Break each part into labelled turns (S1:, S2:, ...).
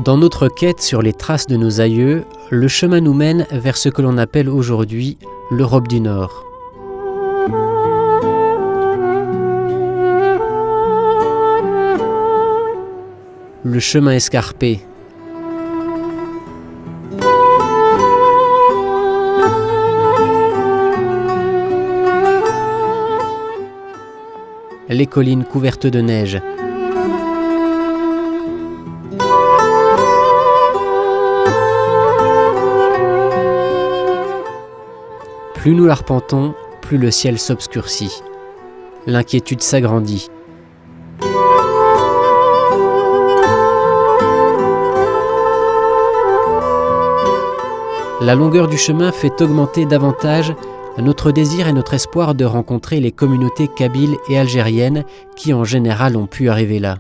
S1: Dans notre quête sur les traces de nos aïeux, le chemin nous mène vers ce que l'on appelle aujourd'hui l'Europe du Nord. Le chemin escarpé. Les collines couvertes de neige. Plus nous l'arpentons, plus le ciel s'obscurcit. L'inquiétude s'agrandit. La longueur du chemin fait augmenter davantage notre désir et notre espoir de rencontrer les communautés kabyles et algériennes qui en général ont pu arriver là.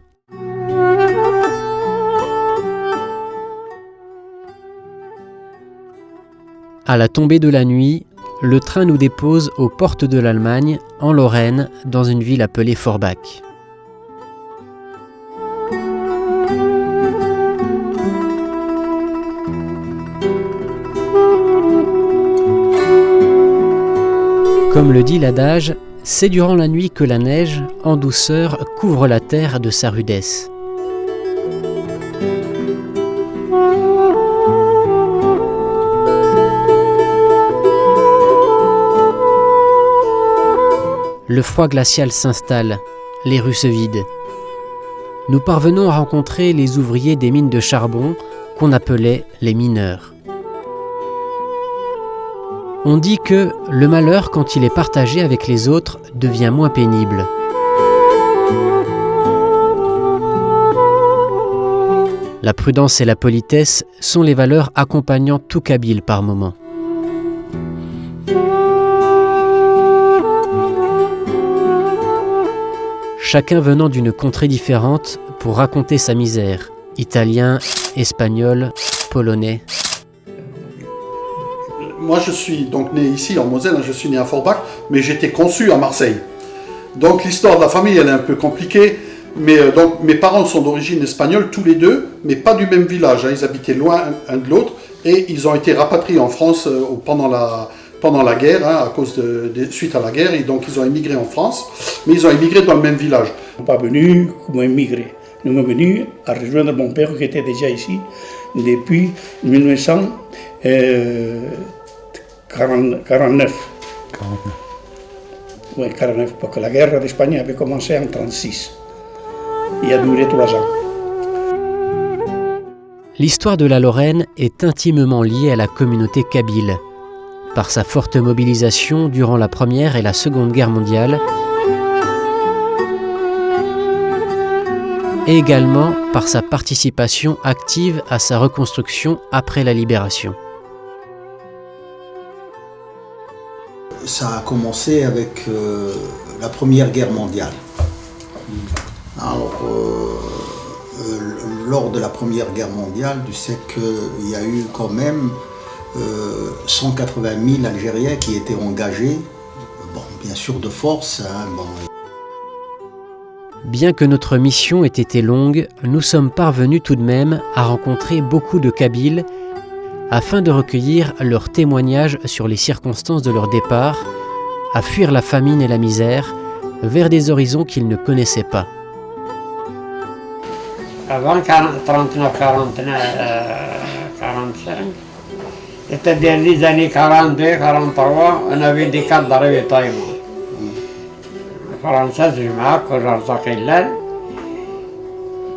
S1: À la tombée de la nuit, le train nous dépose aux portes de l'Allemagne, en Lorraine, dans une ville appelée Forbach. Comme le dit l'adage, c'est durant la nuit que la neige, en douceur, couvre la terre de sa rudesse. Le froid glacial s'installe, les rues se vident. Nous parvenons à rencontrer les ouvriers des mines de charbon qu'on appelait les mineurs. On dit que le malheur, quand il est partagé avec les autres, devient moins pénible. La prudence et la politesse sont les valeurs accompagnant tout Kabyle par moments. Chacun venant d'une contrée différente pour raconter sa misère. Italien, espagnol, polonais.
S2: Moi, je suis donc né ici en Moselle, je suis né à Forbach, mais j'étais conçu à Marseille. Donc l'histoire de la famille, elle est un peu compliquée, mais donc mes parents sont d'origine espagnole, tous les deux, mais pas du même village. Ils habitaient loin un de l'autre et ils ont été rapatriés en France pendant la guerre, suite à la guerre, et donc ils ont émigré en France, mais ils ont émigré dans le même village.
S3: Nous ne sommes pas venus comme émigrés. Nous sommes venus à rejoindre mon père qui était déjà ici depuis 1949. Oui, 49, parce que la guerre d'Espagne avait commencé en 1936. Il a duré 3 ans.
S1: L'histoire de la Lorraine est intimement liée à la communauté kabyle. Par sa forte mobilisation durant la Première et la Seconde Guerre mondiale, et également par sa participation active à sa reconstruction après la libération.
S4: Ça a commencé avec la Première Guerre mondiale. Alors, lors de la Première Guerre mondiale, tu sais qu'il y a eu quand même 180 000 Algériens qui étaient engagés, bien sûr de force.
S1: Bien que notre mission ait été longue, nous sommes parvenus tout de même à rencontrer beaucoup de Kabyles afin de recueillir leurs témoignages sur les circonstances de leur départ, à fuir la famine et la misère, vers des horizons qu'ils ne connaissaient pas.
S5: Avant 39-45, c'est-à-dire les années 42-43, on avait des cadres de ravitaillement. فرنسا معك ورزاق الله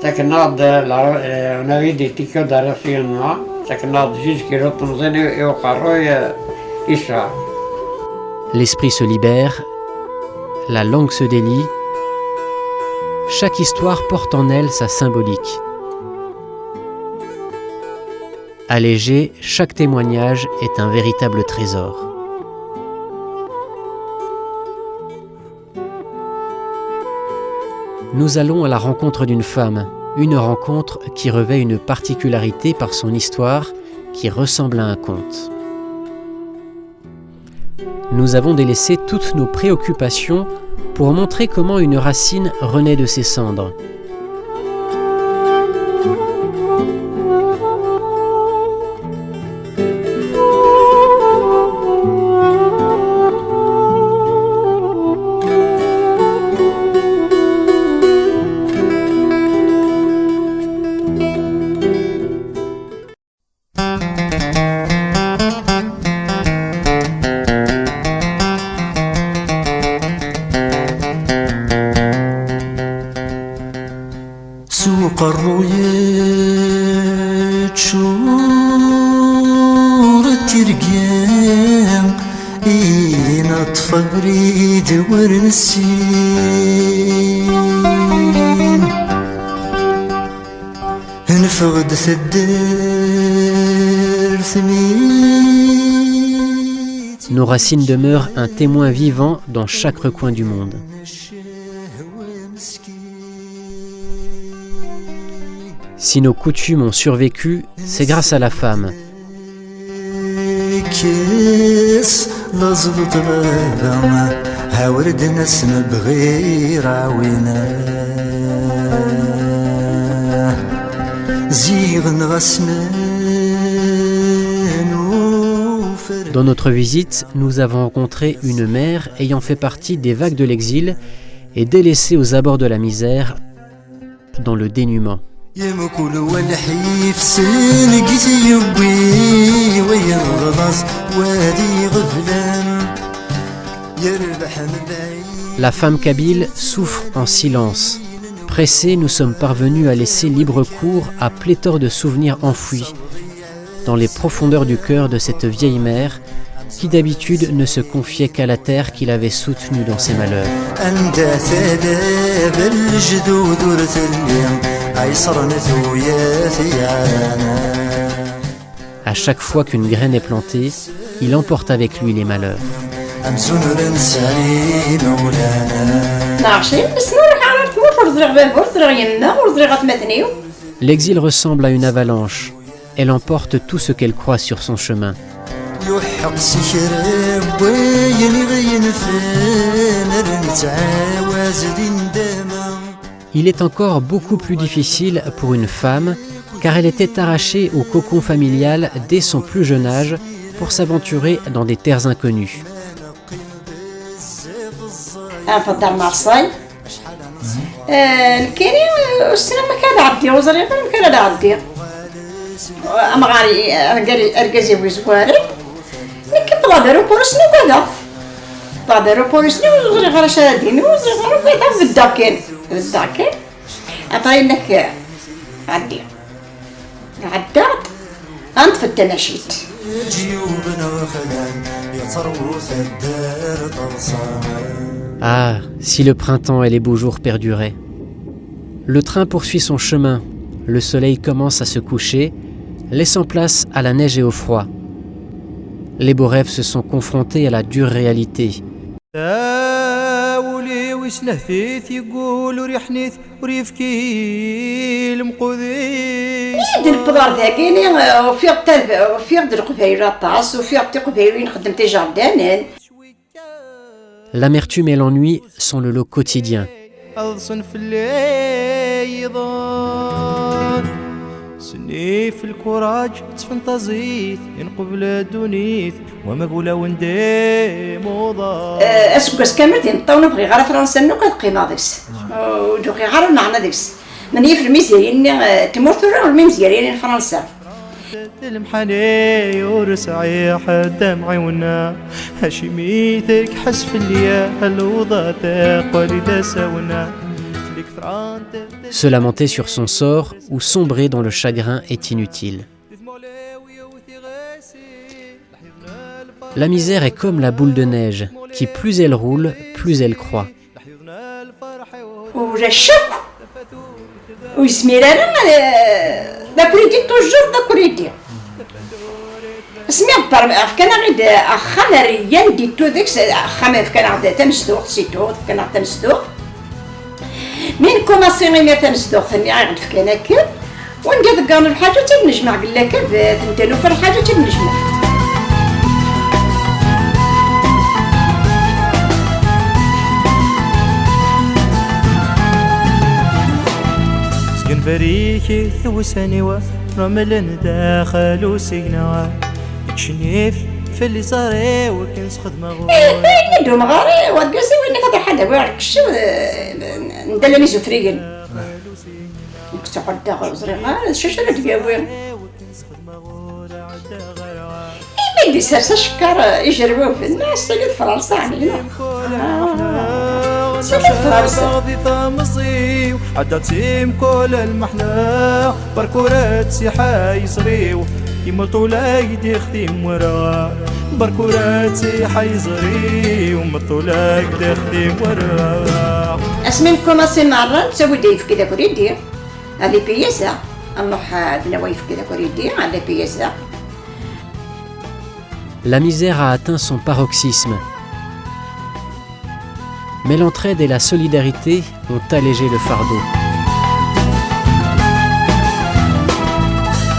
S5: on avait des tickets de rationnement jusqu'à Tanzanie et au Caroy Isra.
S1: L'esprit se libère, la langue se délie, chaque histoire porte en elle sa symbolique. Allégé, chaque témoignage est un véritable trésor. Nous allons à la rencontre d'une femme, une rencontre qui revêt une particularité par son histoire qui ressemble à un conte. Nous avons délaissé toutes nos préoccupations pour montrer comment une racine renaît de ses cendres.
S6: قرويت شور ترقيم إينا طفري دور نسين نفقد الدير ثميت.
S1: Nos racines demeurent un témoin vivant dans chaque recoin du monde. Si nos coutumes ont survécu, c'est grâce à la femme. Dans notre visite, nous avons rencontré une mère ayant fait partie des vagues de l'exil et délaissée aux abords de la misère, dans le dénuement. La femme kabyle souffre en silence. Pressés, nous sommes parvenus à laisser libre cours à pléthore de souvenirs enfouis dans les profondeurs du cœur de cette vieille mère qui d'habitude ne se confiait qu'à la terre qu'il avait soutenue dans ses malheurs. À chaque fois qu'une graine est plantée, il emporte avec lui les malheurs. L'exil ressemble à une avalanche. Elle emporte tout ce qu'elle croise sur son chemin. Il est encore beaucoup plus difficile pour une femme car elle était arrachée au cocon familial dès son plus jeune âge pour s'aventurer dans des terres inconnues. Ah, si le printemps et les beaux jours perduraient. Le train poursuit son chemin, le soleil commence à se coucher, laissant place à la neige et au froid. Les beaux rêves se sont confrontés à la dure réalité. L'amertume et l'ennui sont le lot quotidien.
S7: سنيف الكوراج تفنطزيت ينقبل دونيت وما قولا وندي موضة
S8: اسكوس كامرتين طاونا بغي غير فرنسا نو كتقيما ديس ودوكي غير المعنى ديس من يفر ميزيرين تمورتورا والميزيرين فرنسا
S7: المحني ورسعي حتى معيونا هاشميتك حس في الليا الوضع تقولي داسونا.
S1: Se lamenter sur son sort ou sombrer dans le chagrin est inutile. La misère est comme la boule de neige, qui plus elle roule, plus elle croît.
S8: من كوماسي غير تنسدوخ ثاني عاد فكنا كب وندير كان الحاجه تنجمع قال لك تنتلو في الحاجه تنجمع.
S7: سكن فريكي ثوساني ورمل داخل وسينا تشنيف في اللي صاري وكن سخد مغور
S8: ندو مغاري وقاسي وين كتر حدا ويركش ندلني زوتريغن كنت قد زريغا الشاشه ديالو ما يدير سكر يجربوا في الناس تلقى فرنسا علينا فرنسا لا فرنسا
S7: غادي ثامصيو عداتيم كل المحنا بركورات سيحا يصريو يمطو لايدي خديم ورا بركورات سيحا يصريو مطو لايدي خديم ورا
S8: اسمين كوماسي مرة نسوي ديف كذا كوريدي على بيسا نروح عندنا وايف كذا كوريدي على بيسا.
S1: La misère a atteint son paroxysme. Mais l'entraide et la solidarité ont allégé le fardeau.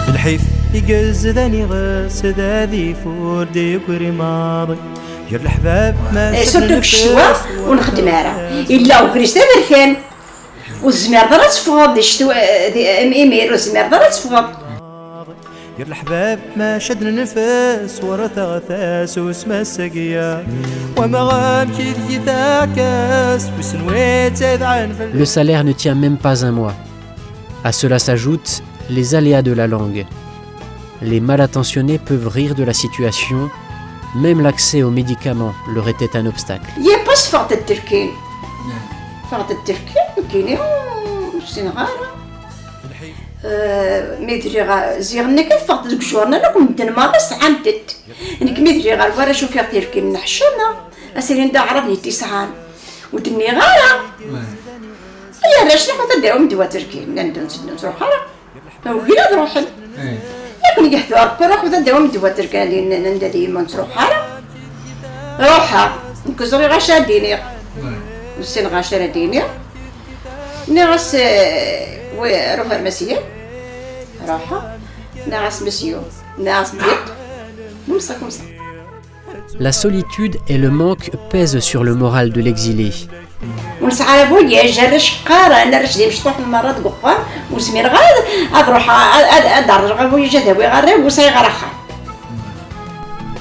S7: الحيف يقز ذاني غسد هذي فوردي وكري ماضي جر الحباب ما
S8: سرتو كشوا ونخدم على الا وكريستا بركان والزمير ضرات تفوض دي شتو امير والزمير ضرات تفوض
S7: جر الحباب ما شدنا نفس ورا ثغثاس واسمها السقيا وما غامشي ذي ذاكاس وسنويت عن
S1: Le salaire ne tient même pas un mois. À cela s'ajoutent les aléas de la langue. Les mal intentionnés peuvent rire de la situation. Même l'accès aux médicaments leur était un obstacle.
S8: يا باس فقط التركين فقط التركين كاينين السنغال ميدري غا زيغنا كيف فقط الجورنا لكم دنما بس عمدت انك ميدري غا ورا شوف يا تركين نحشنا اسيرين دا عربي تسعان ودني غالا يا راش نحط داوم دوا تركين نروح على وهنا نروح يكون يحثوا ربي روح وذا داوم دوا تركين اللي ندي ما نروح على روحها نكزري غاشا ديني والسن غاشا ديني نغس وروح المسيح راحة نغس مسيو نغس بيت نمسا كمسا.
S1: La solitude et le manque pèsent sur le moral de l'exilé.
S8: ونسعى بويا جرش قارة أنا رشدي مشطوح المرات قفار وسمير غاد أروح أدار غابويا جدوي غرب وساي غرخا.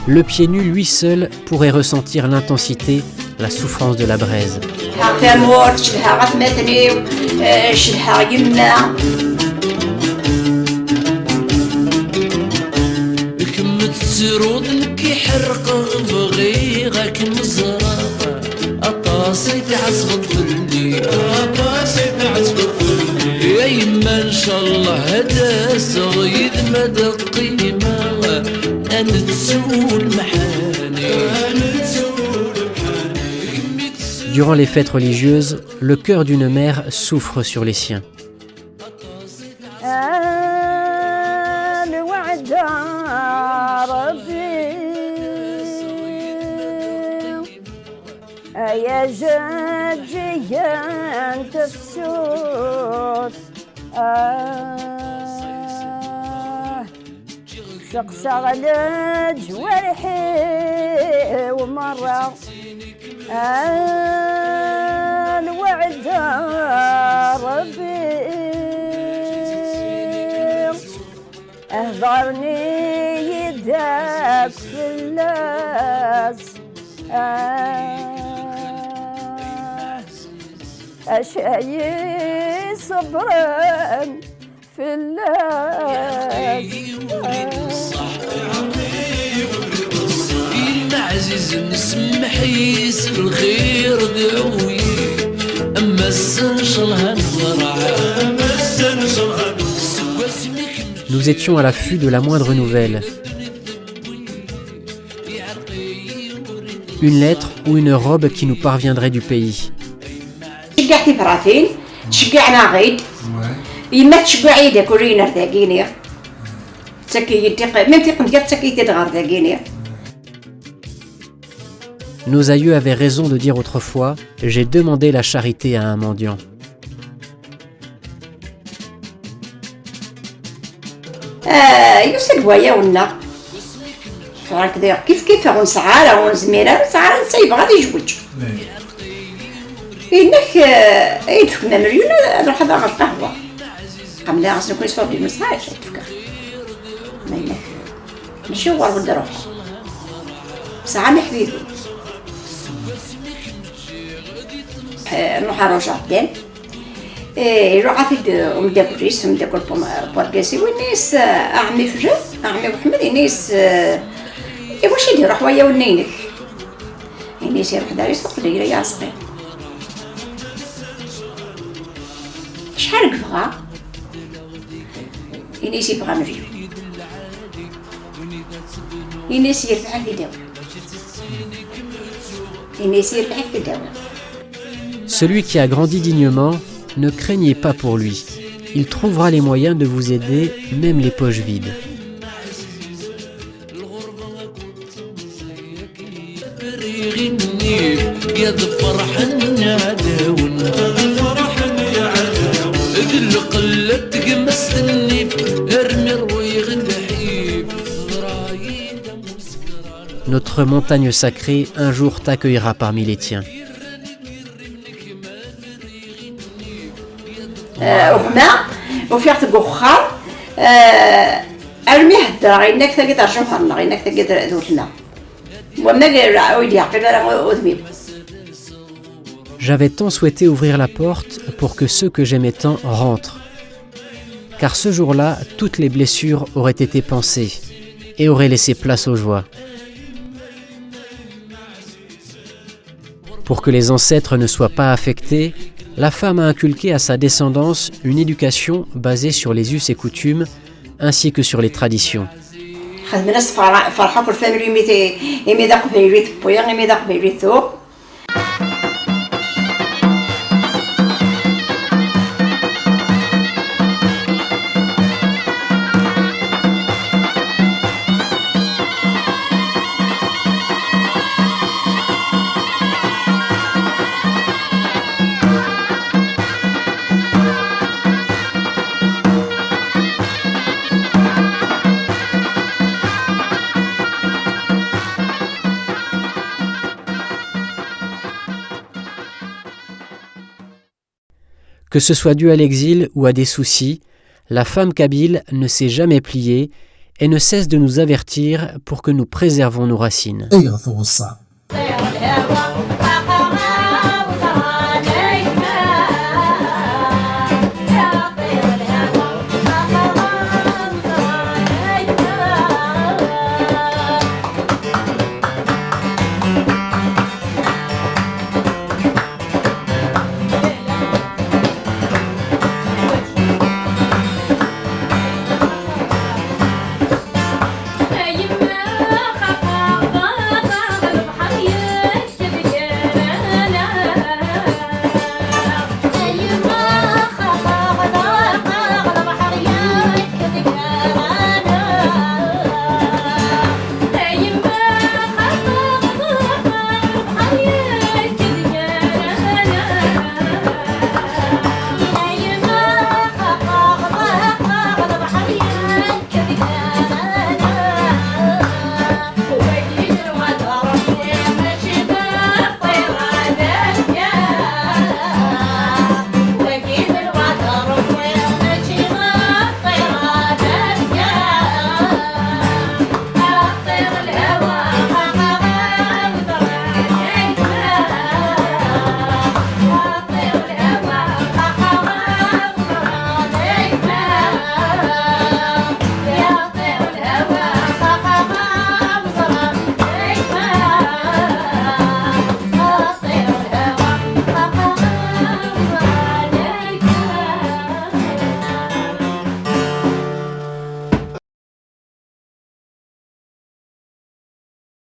S1: Le pied nu, lui seul, pourrait ressentir l'intensité, la souffrance de la braise.
S8: هاكا مورت شدها غثمتني شدها يمنا.
S9: السرود نكي حرق بغيغك مزرقة أطاسي تعصب ظلي أطاسي تعصب ظلي يا يما إن شاء الله هدا صغير مدى قيمة أنا تسول محاني أنا تسول محاني.
S1: Durant les fêtes religieuses, le cœur d'une mère souffre sur les siens.
S10: يا جدي انت فسوس شقص على جوارحي ومرة الوعد ربي اهضرني يدك في اللاس أشاي صبرا في اللاس
S9: عزيز نسمح يسر الخير دعوي أما السنشلها نضرع أما السنشلها
S1: Nous étions à l'affût de la moindre nouvelle. Une lettre ou une robe qui nous parviendrait du pays.
S8: شجعتي فراتين تشجعنا غيد يما تشجع يدك ورينا ذاكيني تسكي يدق من تقن كيف تسكي تدغر ذاكيني.
S1: Nos aïeux avaient raison de dire autrefois « J'ai demandé la charité à un mendiant ».
S8: يوسف ويا ونا هكذا كيف ونسعى ونزميرة نسعى نسيب غادي يجوج إنك يدفكنا مريون نروح هذا غير قهوة قبل عصر كل صوب دي نسعى يدفكا ما إنك ماشي هو ولد روح ساعة حبيبي نروح نروح عدين يروح عفيد ومداك الريس ومداك البورغاسي والناس أعمي فجأة أعمي محمد الناس واش يدير روح ويا ونينك الناس يروح دار يسوق لي يا صغير شحال كبغى إنيس يبغى مريو إنيس يربح في داو إنيس يربح في داو.
S1: Celui qui a grandi dignement, ne craignez pas pour lui. Il trouvera les moyens de vous aider, même les poches vides. Notre montagne sacrée un jour t'accueillera parmi les tiens.
S8: وهنا وفيها تقخر أرمي حتى غينك تجد أرجوها غينك تجد ذولنا ومنا ويدي عقل أذمي.
S1: J'avais tant souhaité ouvrir la porte pour que ceux que j'aimais tant rentrent. Car ce jour-là, toutes les blessures auraient été pansées et auraient laissé place aux joies. Pour que les ancêtres ne soient pas affectés, la femme a inculqué à sa descendance une éducation basée sur les us et coutumes ainsi que sur les traditions. Que ce soit dû à l'exil ou à des soucis, la femme kabyle ne s'est jamais pliée et ne cesse de nous avertir pour que nous préservons nos racines.